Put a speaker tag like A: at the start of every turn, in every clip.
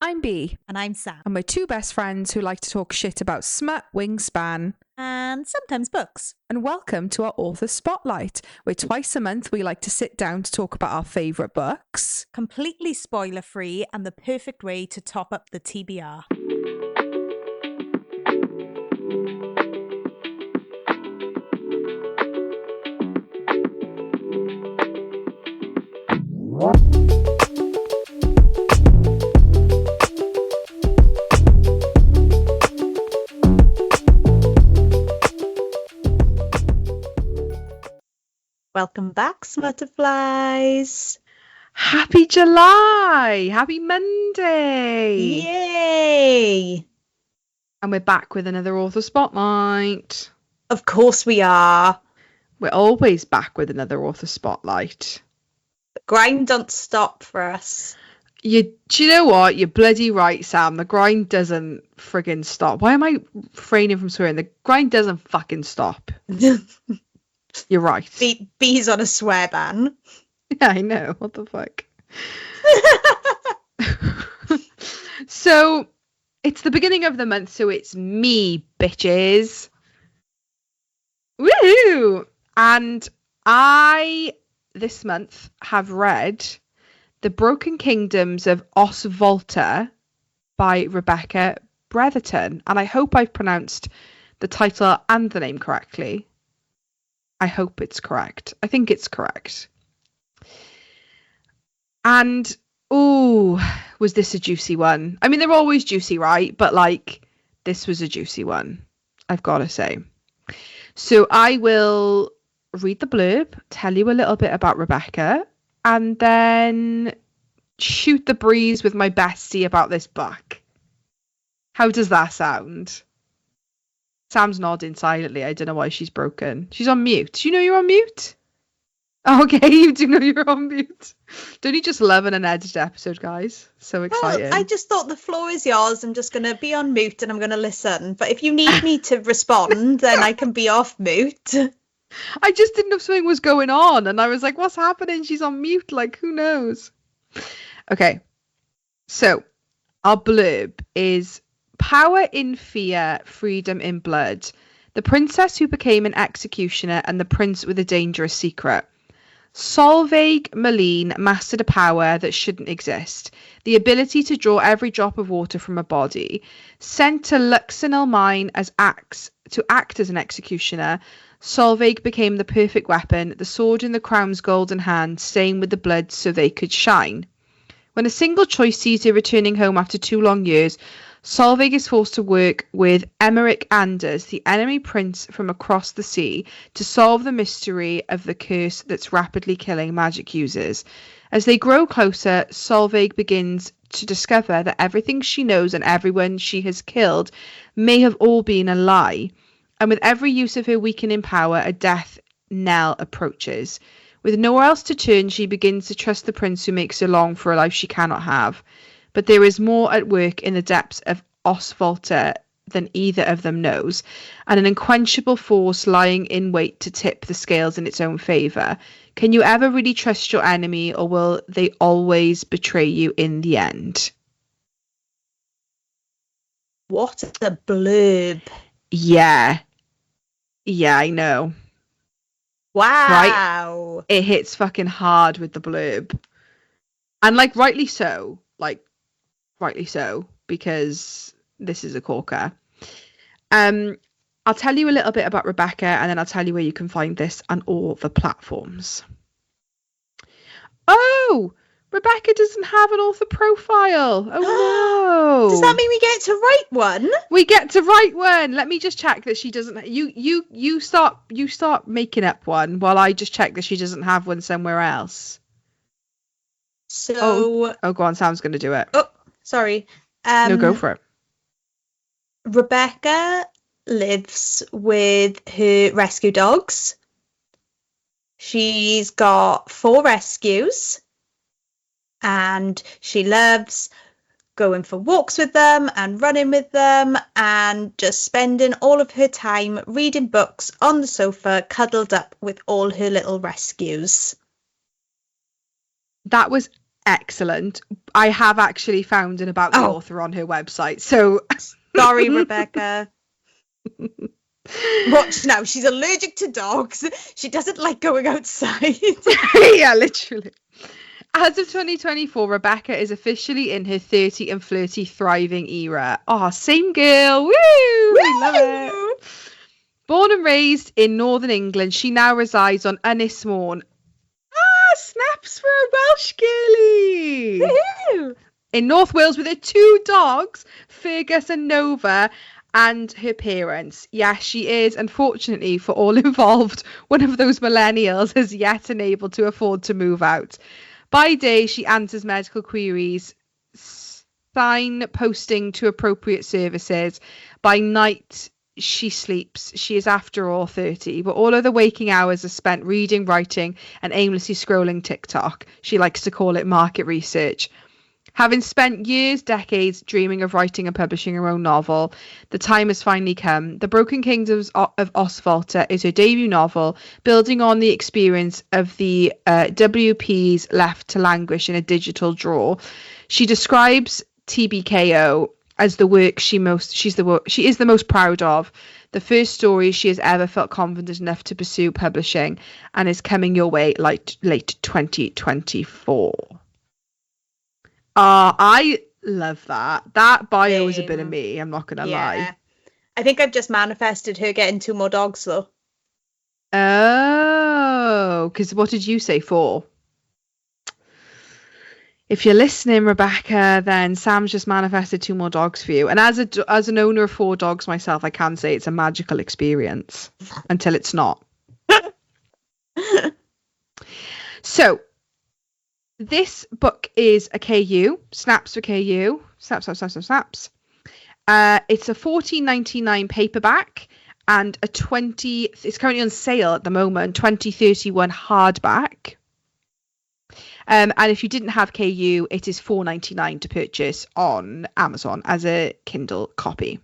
A: I'm Bea.
B: And I'm Sam.
A: And we're two best friends who like to talk shit about smut, wingspan,
B: and sometimes books.
A: And welcome to our Author Spotlight, where twice a month we like to sit down to talk about our favourite books.
B: Completely spoiler-free and the perfect way to top up the TBR. Welcome back, Smutterflies.
A: Happy July! Happy Monday!
B: Yay!
A: And we're back with another Author Spotlight.
B: Of course we are.
A: We're always back with another Author Spotlight.
B: The grind don't stop for us.
A: Do you know what? You're bloody right, Sam. The grind doesn't friggin' stop. Why am I refraining from swearing? The grind doesn't fucking stop. You're right.
B: Bee's on a swear ban.
A: Yeah, I know. What the fuck? So, it's the beginning of the month, so it's me, bitches. Woohoo! And I, this month, have read The Broken Kingdoms of Osvolta by Rebecca Bretherton. And I hope I've pronounced the title and the name correctly. I hope it's correct. I think it's correct. And, was this a juicy one? I mean, they're always juicy, right? But, this was a juicy one, I've got to say. So I will read the blurb, tell you a little bit about Rebecca, and then shoot the breeze with my bestie about this book. How does that sound? Sam's nodding silently. I don't know why she's broken. She's on mute. Do you know you're on mute? Oh, okay, you do know you're on mute. Don't you just love an unedited episode, guys? So exciting.
B: Well, I just thought the floor is yours. I'm just going to be on mute and I'm going to listen. But if you need me to respond, then I can be off mute.
A: I just didn't know if something was going on. And I was like, what's happening? She's on mute. Who knows? Okay. So, our blurb is... Power in fear, freedom in blood. The princess who became an executioner and the prince with a dangerous secret. Solveig Malene mastered a power that shouldn't exist. The ability to draw every drop of water from a body. Sent to Luxenel Mine to act as an executioner, Solveig became the perfect weapon, the sword in the crown's golden hand, stained with the blood so they could shine. When a single choice sees her returning home after 2 long years, Solveig is forced to work with Emmerich Anders, the enemy prince from across the sea, to solve the mystery of the curse that's rapidly killing magic users. As they grow closer, Solveig begins to discover that everything she knows and everyone she has killed may have all been a lie. And with every use of her weakening power, a death knell approaches. With nowhere else to turn, she begins to trust the prince who makes her long for a life she cannot have. But there is more at work in the depths of Osvolta than either of them knows, and an unquenchable force lying in wait to tip the scales in its own favour. Can you ever really trust your enemy, or will they always betray you in the end?
B: What a blurb.
A: Yeah. Yeah, I know.
B: Wow.
A: Right? It hits fucking hard with the blurb. And, rightly so. Rightly so, because this is a corker. I'll tell you a little bit about Rebecca, and then I'll tell you where you can find this on all the platforms. Oh, Rebecca doesn't have an author profile. Oh no!
B: Does that mean we get to write one?
A: We get to write one. Let me just check that she doesn't. You start making up one while I just check that she doesn't have one somewhere else.
B: So.
A: Oh, go on. Sam's going to do it.
B: Oh, sorry.
A: No, go for it.
B: Rebecca lives with her rescue dogs. She's got 4 rescues. And she loves going for walks with them and running with them and just spending all of her time reading books on the sofa, cuddled up with all her little rescues.
A: That was Excellent. I have actually found an about the author on her website. So
B: sorry, Rebecca. Watch now. She's allergic to dogs. She doesn't like going outside.
A: Yeah, literally. As of 2024, Rebecca is officially in her 30 and flirty thriving era. Oh, same girl. Woo! We love it. Born and raised in Northern England, she now resides on Ynys Môn. Snaps for a Welsh girlie.
B: Woo-hoo!
A: In North Wales with her 2 dogs, Fergus and Nova, and her parents. Yes, she is, unfortunately for all involved, one of those millennials as yet unable to afford to move out. By day, she answers medical queries, signposting to appropriate services. By night, she sleeps. She is, after all, 30, but all of the waking hours are spent reading, writing, and aimlessly scrolling TikTok. She likes to call it market research. Having spent decades dreaming of writing and publishing her own novel, the time has finally come. The Broken Kingdoms of Osvolta is her debut novel, building on the experience of the WPs left to languish in a digital drawer. She describes TBKO as the work she is the most proud of, the first story she has ever felt confident enough to pursue publishing, and is coming your way late 2024. I love that. That bio is a bit of me, I'm not gonna lie.
B: I think I've just manifested her getting 2 more dogs though.
A: Oh, because what did you say, 4? If you're listening, Rebecca, then Sam's just manifested 2 more dogs for you. And as an owner of 4 dogs myself, I can say it's a magical experience until it's not. So, this book is a KU, snaps for KU, snaps. It's a $14.99 paperback and it's currently on sale at the moment, 2031 hardback. And if you didn't have KU, it is $4.99 to purchase on Amazon as a Kindle copy.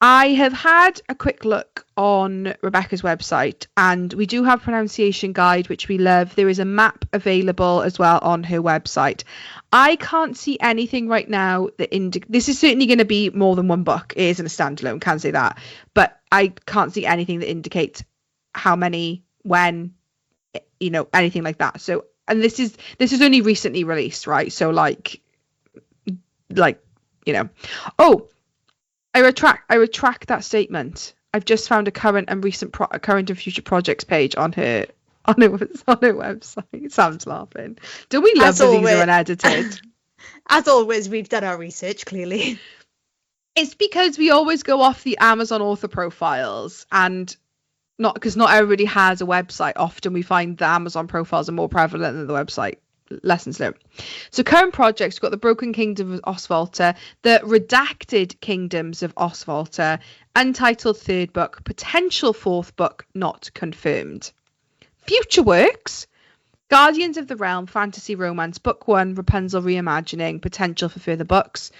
A: I have had a quick look on Rebecca's website, and we do have a pronunciation guide, which we love. There is a map available as well on her website. I can't see anything right now that this is certainly going to be more than one book. It isn't a standalone, can't say that. But I can't see anything that indicates how many, when, anything like that. So, and this is only recently released, right? So oh, I retract that statement. I've just found a current and future projects page on her website. Sam's laughing. Don't we love that these are unedited?
B: As always, we've done our research, clearly.
A: It's because we always go off the Amazon author profiles, and not everybody has a website. Often we find the Amazon profiles are more prevalent than the website. Lessons learned. So current projects, we've got the Broken Kingdoms of Osvolta, the Redacted Kingdoms of Osvolta, untitled 3rd book, potential 4th book not confirmed. Future works, Guardians of the Realm fantasy romance, book 1, Rapunzel reimagining, potential for further books.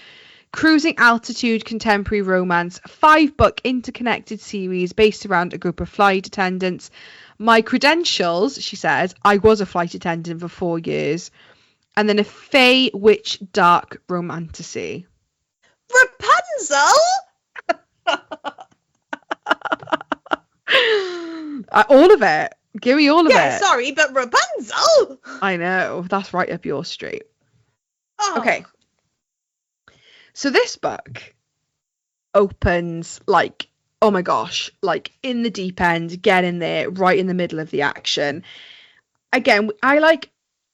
A: Cruising Altitude contemporary romance, 5-book interconnected series based around a group of flight attendants. My credentials, she says, I was a flight attendant for 4 years. And then a Fey Witch dark romantasy.
B: Rapunzel?
A: All of it. Give me all of it.
B: Yeah, sorry, but Rapunzel?
A: I know. That's right up your street.
B: Oh.
A: Okay. So this book opens oh my gosh, in the deep end, get in there, right in the middle of the action. Again, I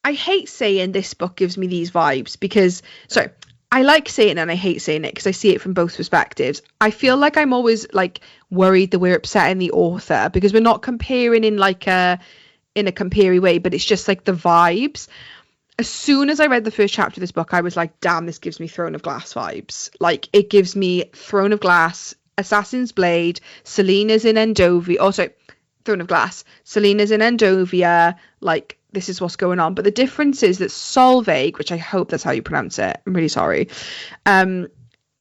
A: hate saying this book gives me these vibes because, I like saying it and I hate saying it because I see it from both perspectives. I feel like I'm always worried that we're upsetting the author because we're not comparing in a compare way, but it's just the vibes. As soon as I read the first chapter of this book, I was like, damn, this gives me Throne of Glass vibes. It gives me Throne of Glass, Assassin's Blade, Selena's in Endovia. Oh, sorry, Throne of Glass. Selena's in Endovia. This is what's going on. But the difference is that Solveig, which I hope that's how you pronounce it, I'm really sorry,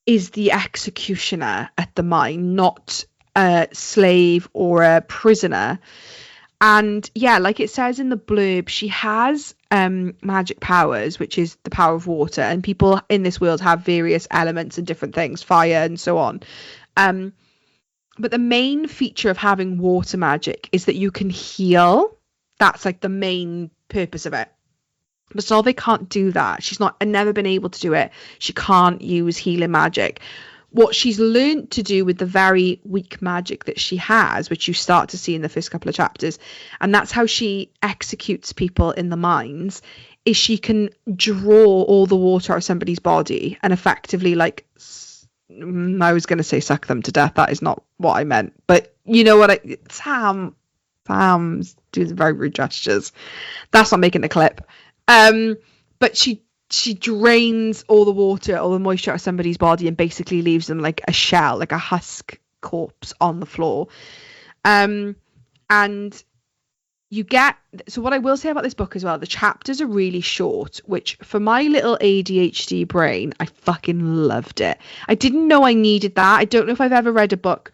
A: is the executioner at the mine, not a slave or a prisoner. And yeah, like it says in the blurb, she has magic powers, which is the power of water, and people in this world have various elements and different things, fire and so on. But the main feature of having water magic is that you can heal. That's like the main purpose of it. But Solveig can't do that. She's never been able to do it. She can't use healing magic. What she's learned to do with the very weak magic that she has, which you start to see in the first couple of chapters, and that's how she executes people in the mines, is she can draw all the water out of somebody's body and effectively, like, I was going to say suck them to death. That is not what I meant. But you know what? Sam's doing very rude gestures. That's not making the clip. But she drains all the water, all the moisture out of somebody's body and basically leaves them like a shell, like a husk corpse on the floor. And you get, so what I will say about this book as well, the chapters are really short, which for my little ADHD brain, I fucking loved it. I didn't know I needed that. I don't know if I've ever read a book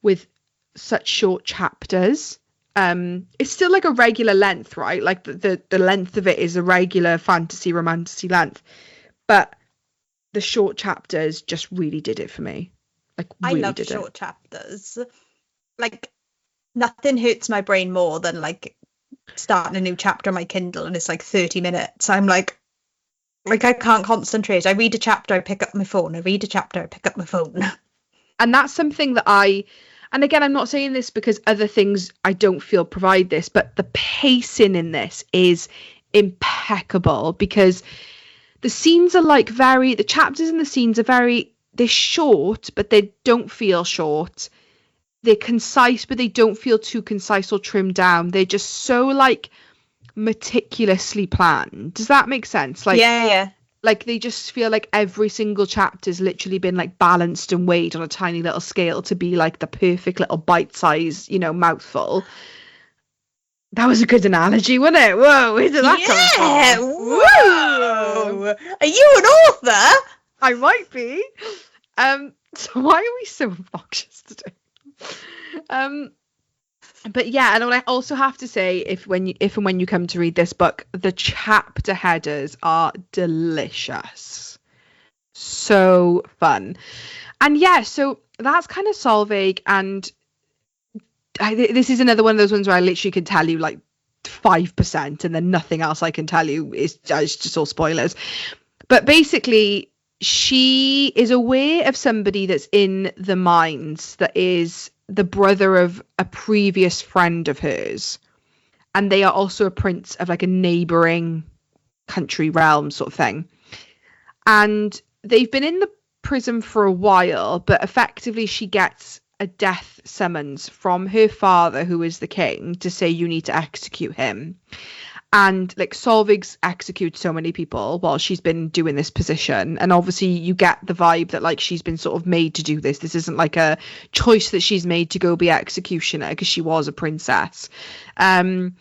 A: with such short chapters. It's still like a regular length, right? Like the length of it is a regular fantasy romantasy length, but the short chapters just really did it for me. Like, really
B: I love
A: did
B: short chapters. Like, nothing hurts my brain more than like starting a new chapter on my Kindle and it's like 30 minutes. I'm like I can't concentrate. I read a chapter, I pick up my phone. I read a chapter, I pick up my phone.
A: And that's something that and again, I'm not saying this because other things I don't feel provide this, but the pacing in this is impeccable because the scenes are like the chapters and the scenes are they're short, but they don't feel short. They're concise, but they don't feel too concise or trimmed down. They're just so like meticulously planned. Does that make sense? Like,
B: yeah.
A: Like they just feel like every single chapter's literally been like balanced and weighed on a tiny little scale to be like the perfect little bite-sized, mouthful. That was a good analogy, wasn't it? Whoa, where did that come from?
B: Whoa! Are you an author?
A: I might be. So why are we so obnoxious today? But yeah, and I also have to say, if and when you come to read this book, the chapter headers are delicious, so fun, and yeah, so that's kind of Solveig, and this is another one of those ones where I literally can tell you like 5%, and then nothing else I can tell you is just all spoilers. But basically, she is aware of somebody that's in the mines that is the brother of a previous friend of hers, and they are also a prince of like a neighboring country realm sort of thing, and they've been in the prison for a while, but effectively she gets a death summons from her father, who is the king, to say you need to execute him. And like Solveig's executed so many people while she's been doing this position, and obviously you get the vibe that like she's been sort of made to do this. This isn't like a choice that she's made to go be executioner because she was a princess, and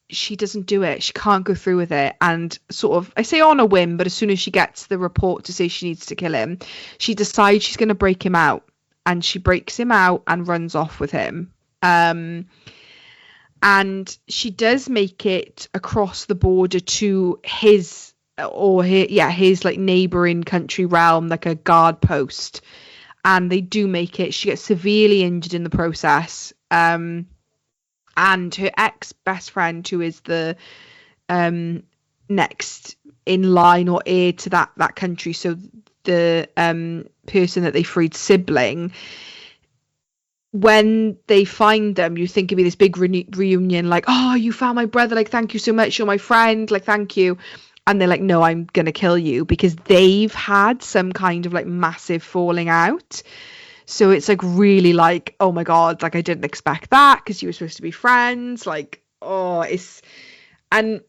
A: she doesn't do it. She can't go through with it, and sort of, I say on a whim, but as soon as she gets the report to say she needs to kill him, she decides she's going to break him out, and she breaks him out and runs off with him. And she does make it across the border to his like neighboring country realm, like a guard post. And they do make it. She gets severely injured in the process. And her ex-best friend, who is the next in line or heir to that country, so the person that they freed, sibling, when they find them, you think it'd be this big reunion, like, oh, you found my brother, like, thank you so much, you're my friend, like, thank you. And they're like, no, I'm gonna kill you, because they've had some kind of like massive falling out. So it's like really like, oh my god, like I didn't expect that because you were supposed to be friends, like, and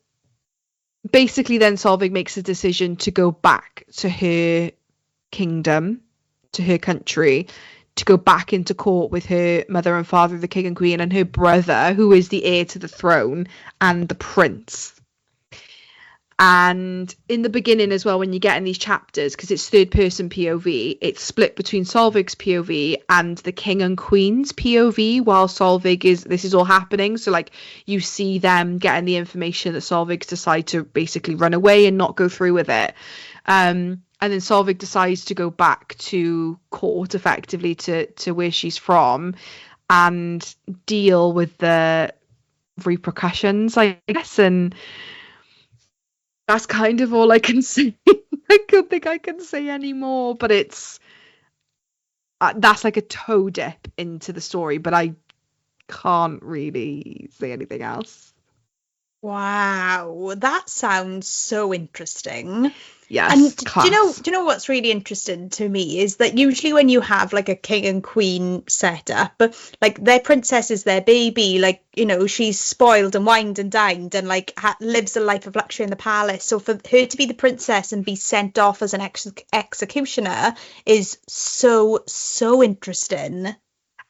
A: basically then Solveig makes a decision to go back to her kingdom, to her country, to go back into court with her mother and father, the king and queen, and her brother, who is the heir to the throne, and the prince. And in the beginning as well, when you get in these chapters, because it's third person POV, it's split between Solveig's POV and the king and queen's POV while this is all happening. So like you see them getting the information that Solveig's decide to basically run away and not go through with it. And then Solveig decides to go back to court effectively to where she's from and deal with the repercussions, I guess. And that's kind of all I can say. I don't think I can say anymore, but it's that's like a toe dip into the story, but I can't really say anything else.
B: Wow, that sounds so interesting.
A: Yes,
B: and
A: class.
B: do you know what's really interesting to me is that usually when you have like a king and queen setup, but like their princess is their baby, like, you know, she's spoiled and wined and dined and like lives a life of luxury in the palace. So for her to be the princess and be sent off as an executioner is so interesting.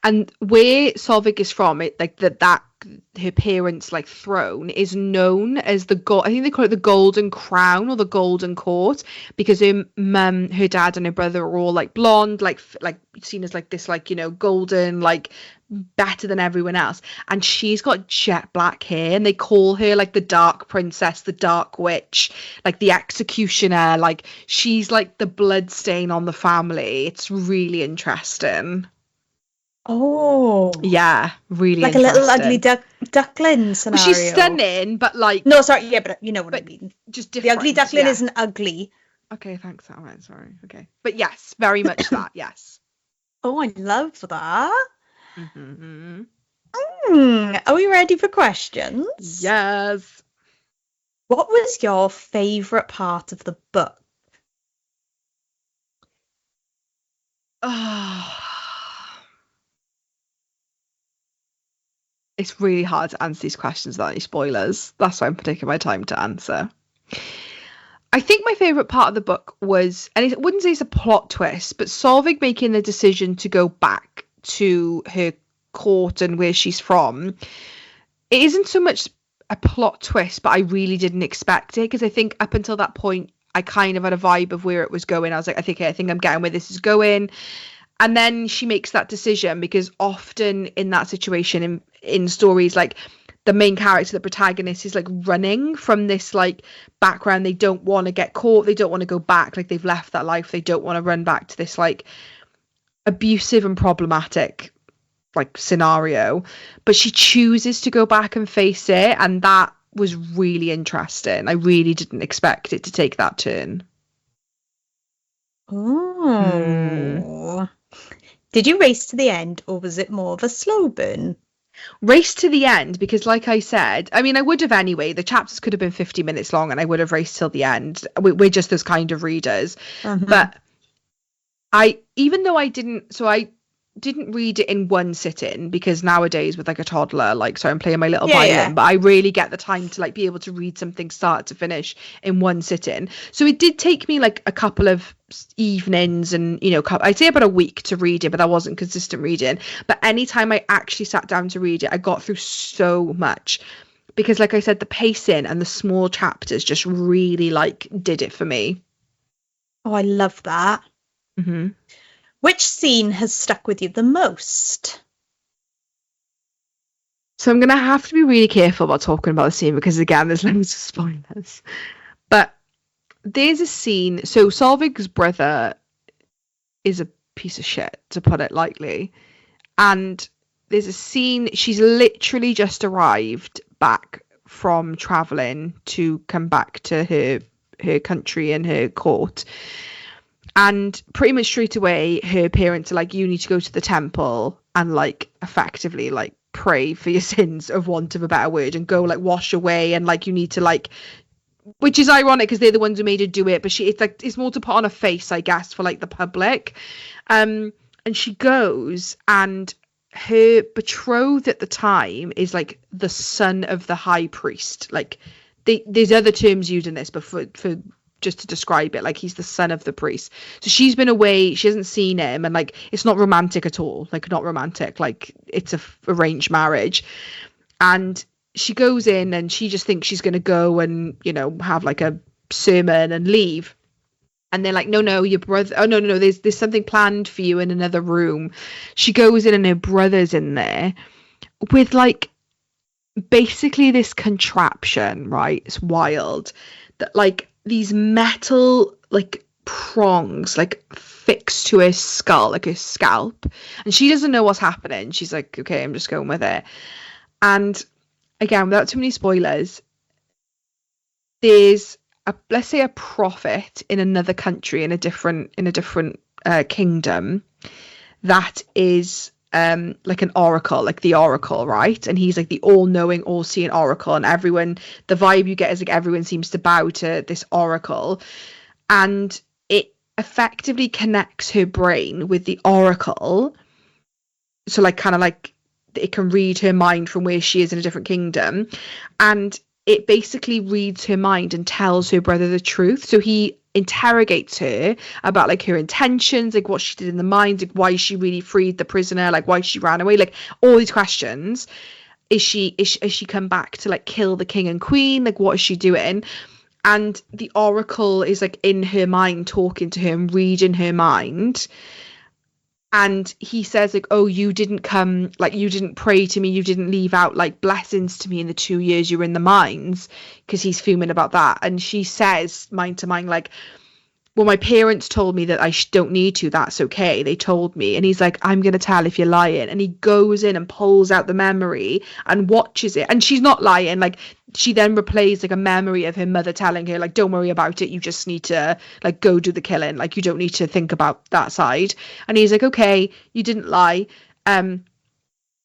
A: And where Solveig is from, it like that her parents' like throne is known as I think they call it the Golden Crown or the Golden Court, because her mum, her dad, and her brother are all like blonde, like seen as like this, like, you know, golden, like better than everyone else. And she's got jet black hair, and they call her like the Dark Princess, the Dark Witch, like the executioner. Like she's like the blood stain on the family. It's really interesting.
B: Oh,
A: yeah, really
B: like a little ugly duckling scenario.
A: Well, she's stunning, but like
B: no, sorry, yeah, but you know what I mean.
A: Just different.
B: The ugly duckling isn't ugly.
A: Okay, thanks. All right, sorry. Okay, but yes, very much that. Yes.
B: Oh, I love that.
A: Mm-hmm.
B: Are we ready for questions?
A: Yes.
B: What was your favourite part of the book?
A: It's really hard to answer these questions without any spoilers. That's why I'm taking my time to answer. I think my favourite part of the book was, and I wouldn't say it's a plot twist, but Solveig making the decision to go back to her court and where she's from. It isn't so much a plot twist, but I really didn't expect it, because I think up until that point, I kind of had a vibe of where it was going. I was like, I think I'm getting where this is going. And then she makes that decision, because often in that situation in stories, like the main character, the protagonist, is like running from this like background. They don't want to get caught. They don't want to go back. Like they've left that life. They don't want to run back to this like abusive and problematic like scenario. But she chooses to go back and face it. And that was really interesting. I really didn't expect it to take that turn.
B: Oh. Did you race to the end, or was it more of a slow burn?
A: Race to the end, because like I said, I mean, I would have anyway. The chapters could have been 50 minutes long and I would have raced till the end. We're just those kind of readers.
B: Mm-hmm.
A: But even though I didn't read it in one sitting, because nowadays with like a toddler, like, so I'm playing my little violin, but I really get the time to like be able to read something start to finish in one sitting. So it did take me like a couple of evenings and, you know, I'd say about a week to read it, but that wasn't consistent reading. But anytime I actually sat down to read it, I got through so much, because like I said, the pacing and the small chapters just really like did it for me.
B: Oh, I love that.
A: Mm-hmm.
B: Which scene has stuck with you the most?
A: So I'm going to have to be really careful about talking about the scene, because again, there's loads of spoilers. But there's a scene. So Solveig's brother is a piece of shit, to put it lightly. And there's a scene, she's literally just arrived back from traveling to come back to her country and her court. And pretty much straight away, her parents are like, you need to go to the temple and like effectively like pray for your sins, of want of a better word, and go like wash away, and like you need to like, which is ironic because they're the ones who made her do it, but it's more to put on a face, I guess, for like the public. And she goes, and her betrothed at the time is like the son of the high priest. Like there's other terms used in this, but for just to describe it, like he's the son of the priest. So she's been away, she hasn't seen him, and like it's not romantic at all, like not romantic, like it's a arranged marriage. And she goes in and she just thinks she's going to go and, you know, have like a sermon and leave. And they're like, no, your brother. Oh, no, there's something planned for you in another room. She goes in and her brother's in there with like basically this contraption, right? It's wild. That like these metal like prongs like fixed to her skull, like her scalp. And she doesn't know what's happening. She's like, okay, I'm just going with it. And again, without too many spoilers, there's let's say a prophet in another country in a different kingdom that is like an oracle, like the oracle, right? And he's like the all-knowing, all-seeing oracle, and everyone, the vibe you get is like everyone seems to bow to this oracle, and it effectively connects her brain with the oracle, so like kind of like it can read her mind from where she is in a different kingdom, and it basically reads her mind and tells her brother the truth. So he interrogates her about like her intentions, like what she did in the mines, like why she really freed the prisoner, like why she ran away, like all these questions. Is she come back to like kill the king and queen? Like what is she doing? And the oracle is like in her mind, talking to her and reading her mind. And he says like, oh, you didn't come, like you didn't pray to me, you didn't leave out like blessings to me in the 2 years you were in the mines, because he's fuming about that. And she says mind to mind like, well, my parents told me that I don't need to, that's okay, they told me. And he's like, I'm gonna tell if you're lying. And he goes in and pulls out the memory and watches it, and she's not lying. Like she then replays like a memory of her mother telling her like, don't worry about it, you just need to like go do the killing, like you don't need to think about that side. And he's like, okay, you didn't lie, I'm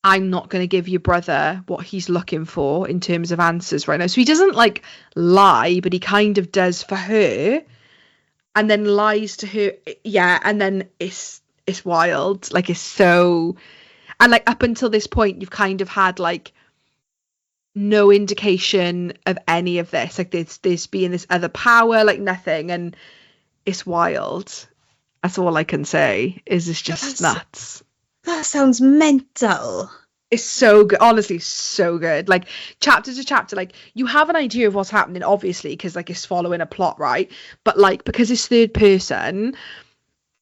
A: not going to give your brother what he's looking for in terms of answers right now. So he doesn't like lie, but he kind of does for her, and then lies to her. Yeah, and then it's wild. Like it's so, and like up until this point you've kind of had like no indication of any of this, like there's being this other power, like nothing, and it's wild. That's all I can say, is it's just nuts.
B: That sounds mental.
A: It's so good, honestly, so good. Like chapter to chapter, like you have an idea of what's happening, obviously, because like it's following a plot, right? But like because it's third person,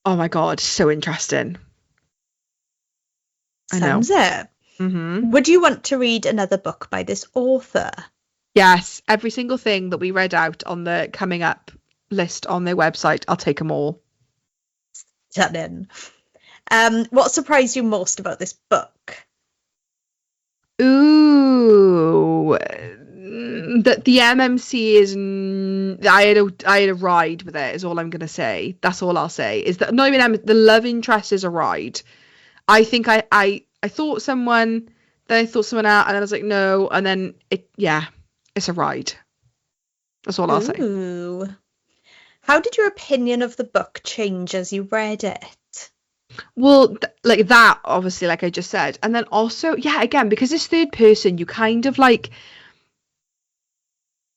A: oh my god, so interesting.
B: Sounds it.
A: Mm-hmm.
B: Would you want to read another book by this author?
A: Yes, every single thing that we read out on the coming up list on their website, I'll take them all.
B: Stunning. What surprised you most about this book?
A: Ooh, that the MMC is. I had a ride with it. Is all I'm gonna say. That's all I'll say. Is that not even the love interest is a ride. I think I thought someone, then I thought someone out, and then I was like no, and then it's a ride. That's all I'll say.
B: Ooh. How did your opinion of the book change as you read it?
A: Well, like that, obviously, like I just said. And then also, yeah, again, because it's third person, you kind of like,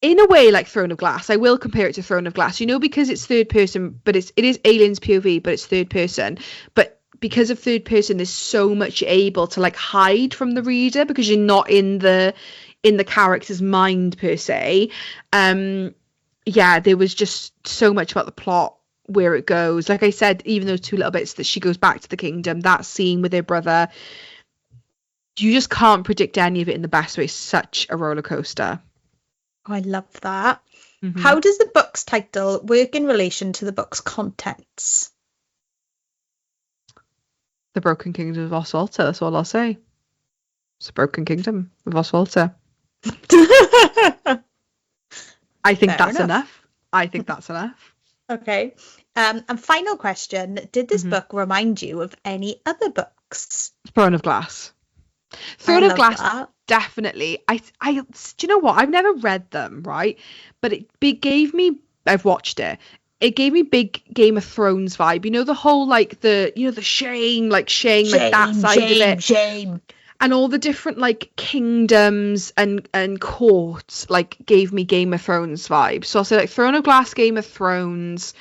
A: in a way, like Throne of Glass. I will compare it to Throne of Glass, you know, because it's third person, but it is Alien's POV, but it's third person. But because of third person, there's so much you're able to like hide from the reader because you're not in the character's mind per se. Yeah, there was just so much about the plot, where it goes. Like I said, even those two little bits that she goes back to the kingdom, that scene with her brother, you just can't predict any of it in the best way. It's such a roller coaster.
B: Oh, I love that.
A: Mm-hmm.
B: How does the book's title work in relation to the book's contents?
A: The Broken Kingdoms of Osvolta, that's all I'll say. It's the Broken Kingdom of Osvolta. I think that's enough. I think that's enough.
B: Okay. And final question, did this book remind you of any other books?
A: Throne of Glass. Throne of Glass, definitely. I do you know what? I've never read them, right? But it gave me, I've watched it. It gave me big Game of Thrones vibe. You know, the whole like the Shane, like that side of it.
B: Shame.
A: And all the different like kingdoms and courts like gave me Game of Thrones vibes. So I'll say like Throne of Glass, Game of Thrones,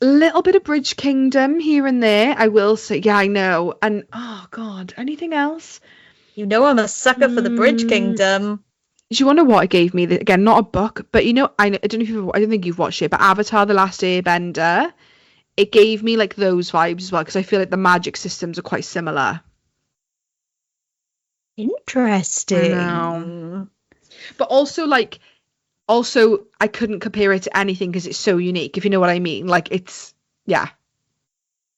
A: a little bit of Bridge Kingdom here and there. I will say, yeah, I know. And oh god, anything else?
B: You know I'm a sucker for the Bridge
A: Mm.
B: Kingdom.
A: Do you want to know what it gave me? Again, not a book, but I don't know if I don't think you've watched it, but Avatar: The Last Airbender. It gave me like those vibes as well because I feel like the magic systems are quite similar.
B: Interesting.
A: I know. But also I couldn't compare it to anything because it's so unique, if you know what I mean. Like it's yeah.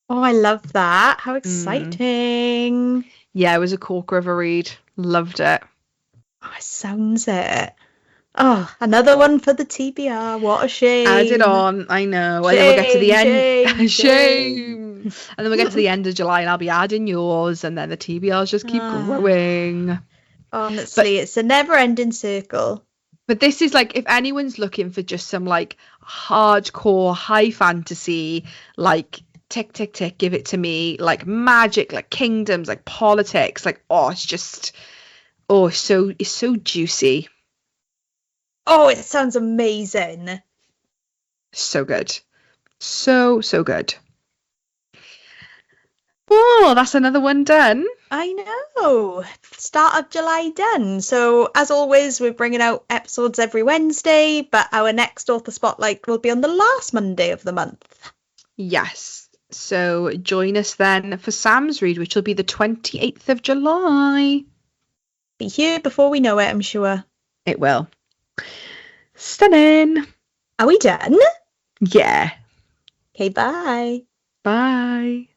B: Oh, I love that. How exciting.
A: Yeah, it was a corker of a read. Loved it.
B: Oh, it sounds it. Oh, another one for the TBR. What a shame.
A: Add it on. I know.
B: Shame,
A: and then we'll get to the end.
B: shame.
A: And then we'll get to the end of July and I'll be adding yours and then the TBRs just keep growing.
B: Honestly, it's a never-ending circle.
A: But this is like, if anyone's looking for just some like hardcore high fantasy, like tick, tick, tick, give it to me, like magic, like kingdoms, like politics, like, it's so juicy.
B: Oh, it sounds amazing.
A: So good. So good. Oh, that's another one done.
B: I know. Start of July done. So, as always, we're bringing out episodes every Wednesday, but our next author spotlight will be on the last Monday of the month.
A: Yes. So join us then for Sam's read, which will be the 28th of July.
B: Be here before we know it, I'm sure.
A: It will. Stunning.
B: Are we done?
A: Yeah.
B: Okay, bye.
A: Bye.